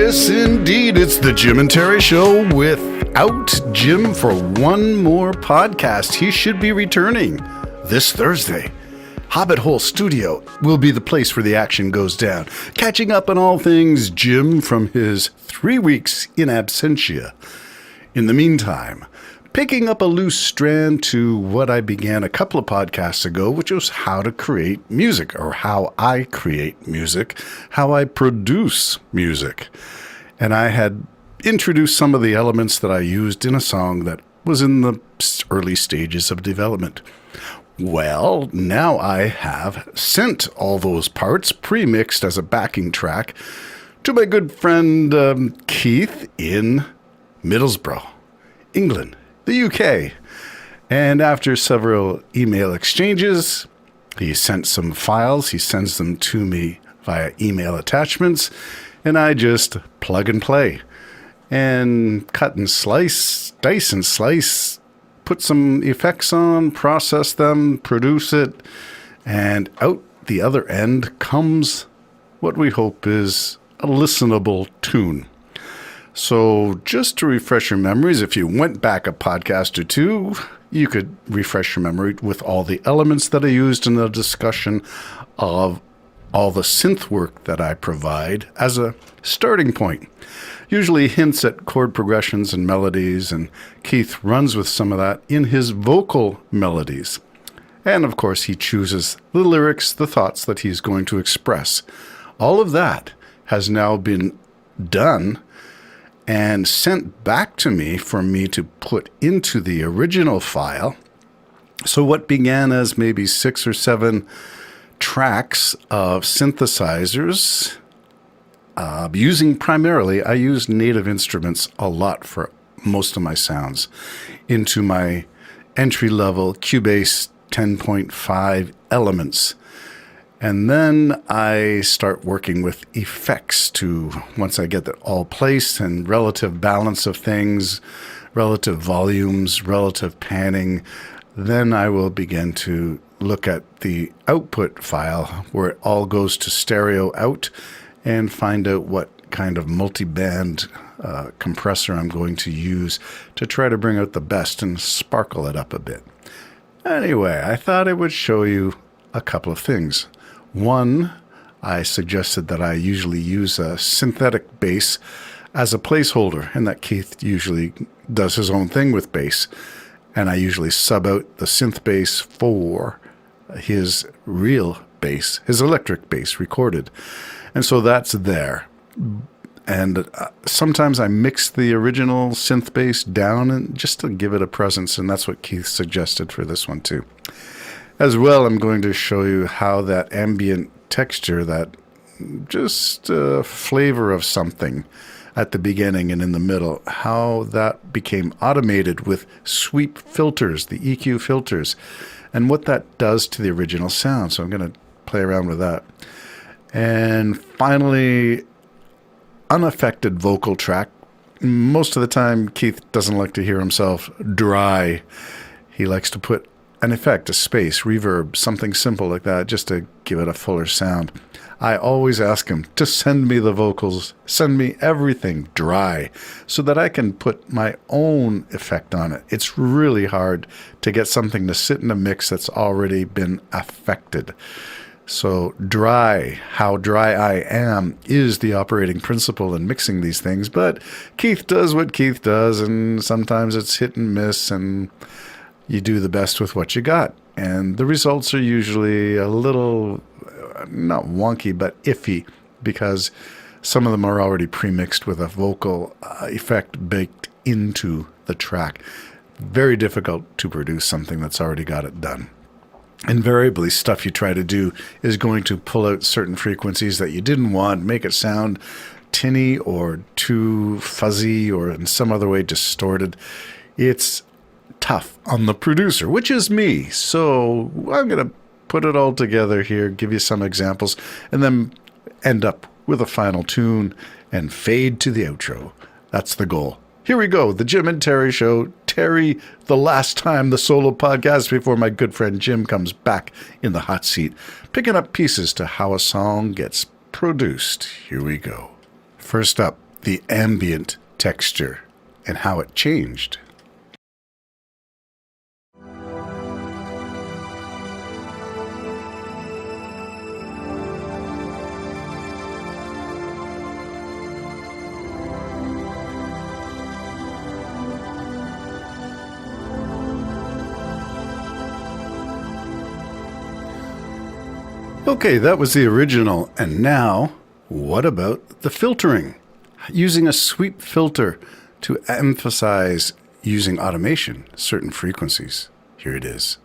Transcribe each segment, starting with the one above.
Yes, indeed. It's the Jim and Terry Show without Jim for one more podcast. He should be returning this Thursday. Hobbit Hole Studio will be the place where the action goes down. Catching up on all things Jim from his 3 weeks in absentia. In the meantime, picking up a loose strand to what I began a couple of podcasts ago, which was how to create music, or how I create music, how I produce music. And I had introduced some of the elements that I used in a song that was in the early stages of development. Well, now I have sent all those parts pre-mixed as a backing track to my good friend Keith in Middlesbrough, England, the UK. And after several email exchanges, he sent some files. He sends them to me via email attachments, and I just plug and play and cut and slice, dice and slice, put some effects on, process them, produce it, and out the other end comes what we hope is a listenable tune. So just to refresh your memories, if you went back a podcast or two, you could refresh your memory with all the elements that I used in the discussion of all the synth work that I provide as a starting point. Usually hints at chord progressions and melodies, and Keith runs with some of that in his vocal melodies. And of course, he chooses the lyrics, the thoughts that he's going to express. All of that has now been done and sent back to me for me to put into the original file. So what began as maybe 6 or 7 tracks of synthesizers, using primarily, I use native instruments a lot for most of my sounds, into my entry-level Cubase 10.5 elements. And then I start working with effects to, once I get that all placed and relative balance of things, relative volumes, relative panning, then I will begin to look at the output file where it all goes to stereo out and find out what kind of multi-band compressor I'm going to use to try to bring out the best and sparkle it up a bit. Anyway, I thought I would show you a couple of things. One, I suggested that I usually use a synthetic bass as a placeholder, and that Keith usually does his own thing with bass. And I usually sub out the synth bass for his real bass, his electric bass recorded. And so that's there. And sometimes I mix the original synth bass down and just to give it a presence, and that's what Keith suggested for this one too. As well, I'm going to show you how that ambient texture, that just flavor of something at the beginning and in the middle, how that became automated with sweep filters, the EQ filters, and what that does to the original sound. So I'm going to play around with that. And finally, unaffected vocal track. Most of the time, Keith doesn't like to hear himself dry. He likes to put an effect, a space, reverb, something simple like that, just to give it a fuller sound. I always ask him to send me the vocals, send me everything dry, so that I can put my own effect on it. It's really hard to get something to sit in a mix that's already been affected. So dry, how dry I am, is the operating principle in mixing these things, but Keith does what Keith does, and sometimes it's hit and miss, and you do the best with what you got. And the results are usually a little, not wonky, but iffy, because some of them are already pre-mixed with a vocal effect baked into the track. Very difficult to produce something that's already got it done. Invariably, stuff you try to do is going to pull out certain frequencies that you didn't want, make it sound tinny or too fuzzy or in some other way distorted. It's tough on the producer, which is me. So I'm going to put it all together here, give you some examples, and then end up with a final tune and fade to the outro. That's the goal. Here we go, the Jim and Terry Show. Terry, the last time, the solo podcast before my good friend Jim comes back in the hot seat, picking up pieces to how a song gets produced. Here we go. First up, the ambient texture and how it changed. Okay, that was the original. And now, what about the filtering? Using a sweep filter to emphasize using automation, certain frequencies. Here it is.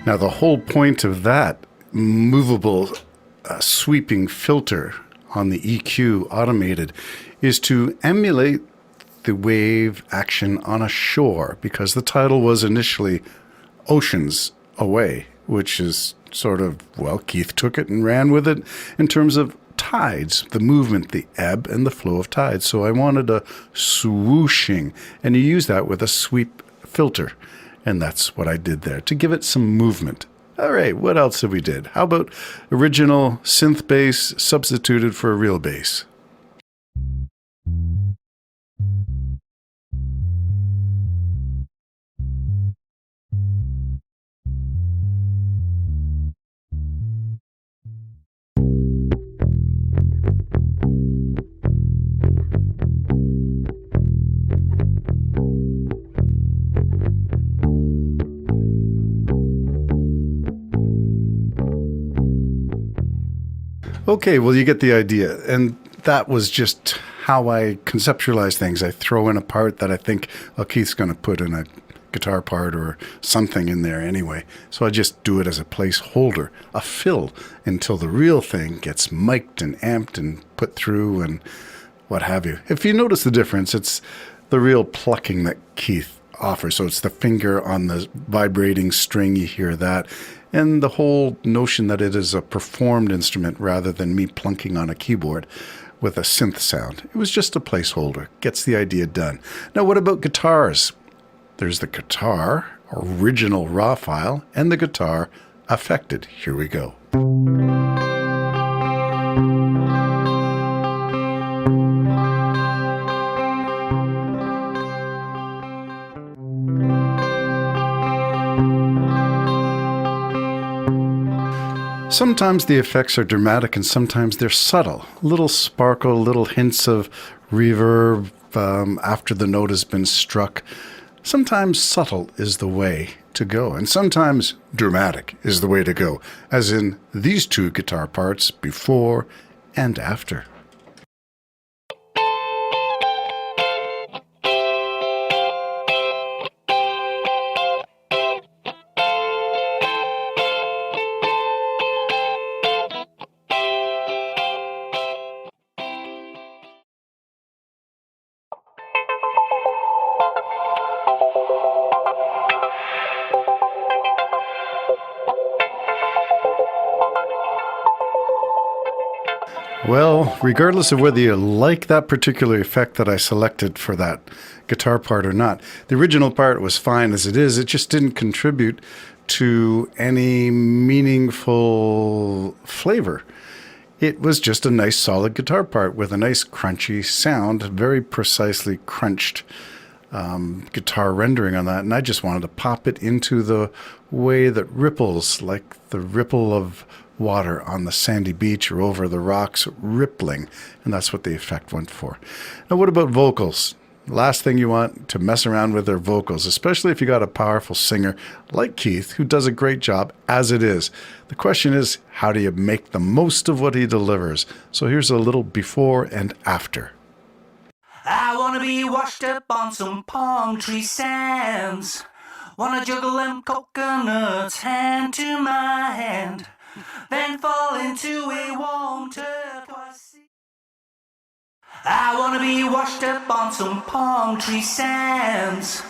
Now, the whole point of that movable sweeping filter on the EQ automated is to emulate the wave action on a shore, because the title was initially Oceans Away, which is sort of, well, Keith took it and ran with it in terms of tides, the movement, the ebb and the flow of tides. So I wanted a swooshing, and you use that with a sweep filter. And that's what I did there, to give it some movement. All right, what else have we did? How about original synth bass substituted for a real bass? Okay, well, you get the idea. And that was just how I conceptualize things. I throw in a part that I think, well, Keith's going to put in a guitar part or something in there anyway. So I just do it as a placeholder, a fill, until the real thing gets mic'd and amped and put through and what have you. If you notice the difference, it's the real plucking that Keith offers. So it's the finger on the vibrating string, you hear that. And the whole notion that it is a performed instrument rather than me plunking on a keyboard with a synth sound. It was just a placeholder. Gets the idea done. Now, what about guitars? There's the guitar, original raw file, and the guitar affected. Here we go. Sometimes the effects are dramatic and sometimes they're subtle. Little sparkle, little hints of reverb after the note has been struck. Sometimes subtle is the way to go, and sometimes dramatic is the way to go, as in these two guitar parts before and after. Well, regardless of whether you like that particular effect that I selected for that guitar part or not, the original part was fine as it is. It just didn't contribute to any meaningful flavor. It was just a nice solid guitar part with a nice crunchy sound, very precisely crunched guitar rendering on that. And I just wanted to pop it into the way that ripples, like the ripple of water on the sandy beach or over the rocks rippling, and that's what the effect went for. Now, what about vocals? Last thing you want to mess around with are vocals, especially if you got a powerful singer like Keith, who does a great job as it is. The question is, how do you make the most of what he delivers? So here's a little before and after. I wanna be washed up on some palm tree sands. Wanna juggle them coconuts hand to my hand, then fall into a warm turquoise sea. I wanna be washed up on some palm tree sands.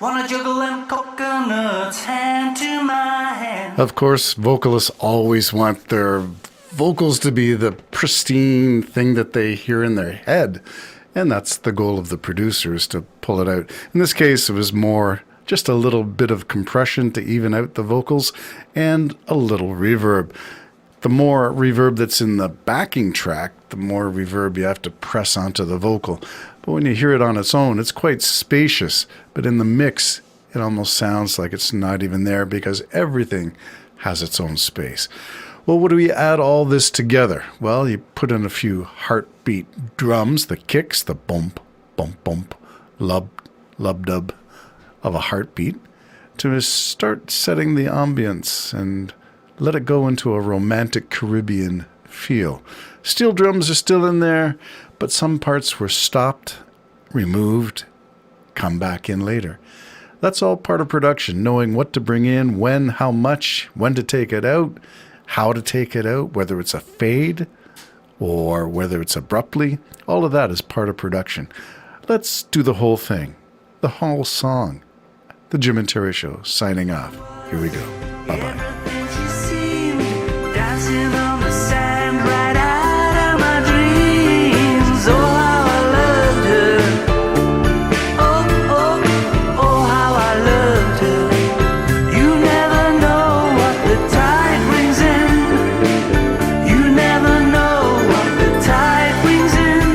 Wanna juggle them coconuts hand to my hand. Of course, vocalists always want their vocals to be the pristine thing that they hear in their head. And that's the goal of the producers, to pull it out. In this case, it was more just a little bit of compression to even out the vocals and a little reverb. The more reverb that's in the backing track, the more reverb you have to press onto the vocal. But when you hear it on its own, it's quite spacious. But in the mix, it almost sounds like it's not even there because everything has its own space. Well, what do we add all this together? Well, you put in a few heartbeat drums, the kicks, the bump, bump, bump, lub, lub, dub of a heartbeat to start setting the ambience and let it go into a romantic Caribbean feel. Steel drums are still in there, but some parts were stopped, removed, come back in later. That's all part of production, knowing what to bring in, when, how much, when to take it out, how to take it out, whether it's a fade or whether it's abruptly. All of that is part of production. Let's do the whole thing, the whole song. The Jim and Terry Show, signing off. Here we go. Bye-bye. Everything she seemed, dancing on the sand right out of my dreams. Oh, how I loved her. Oh, oh, oh, how I loved her. You never know what the tide brings in. You never know what the tide brings in.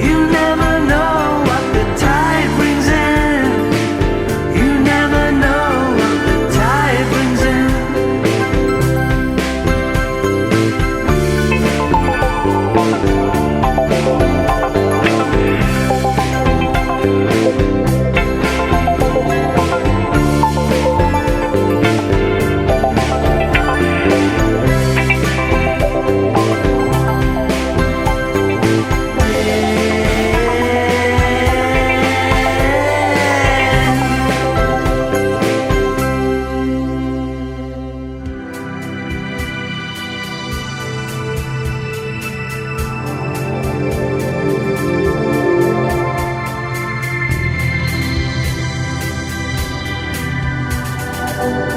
You never know what the tide brings in. You never know what the tide brings in. Thank you.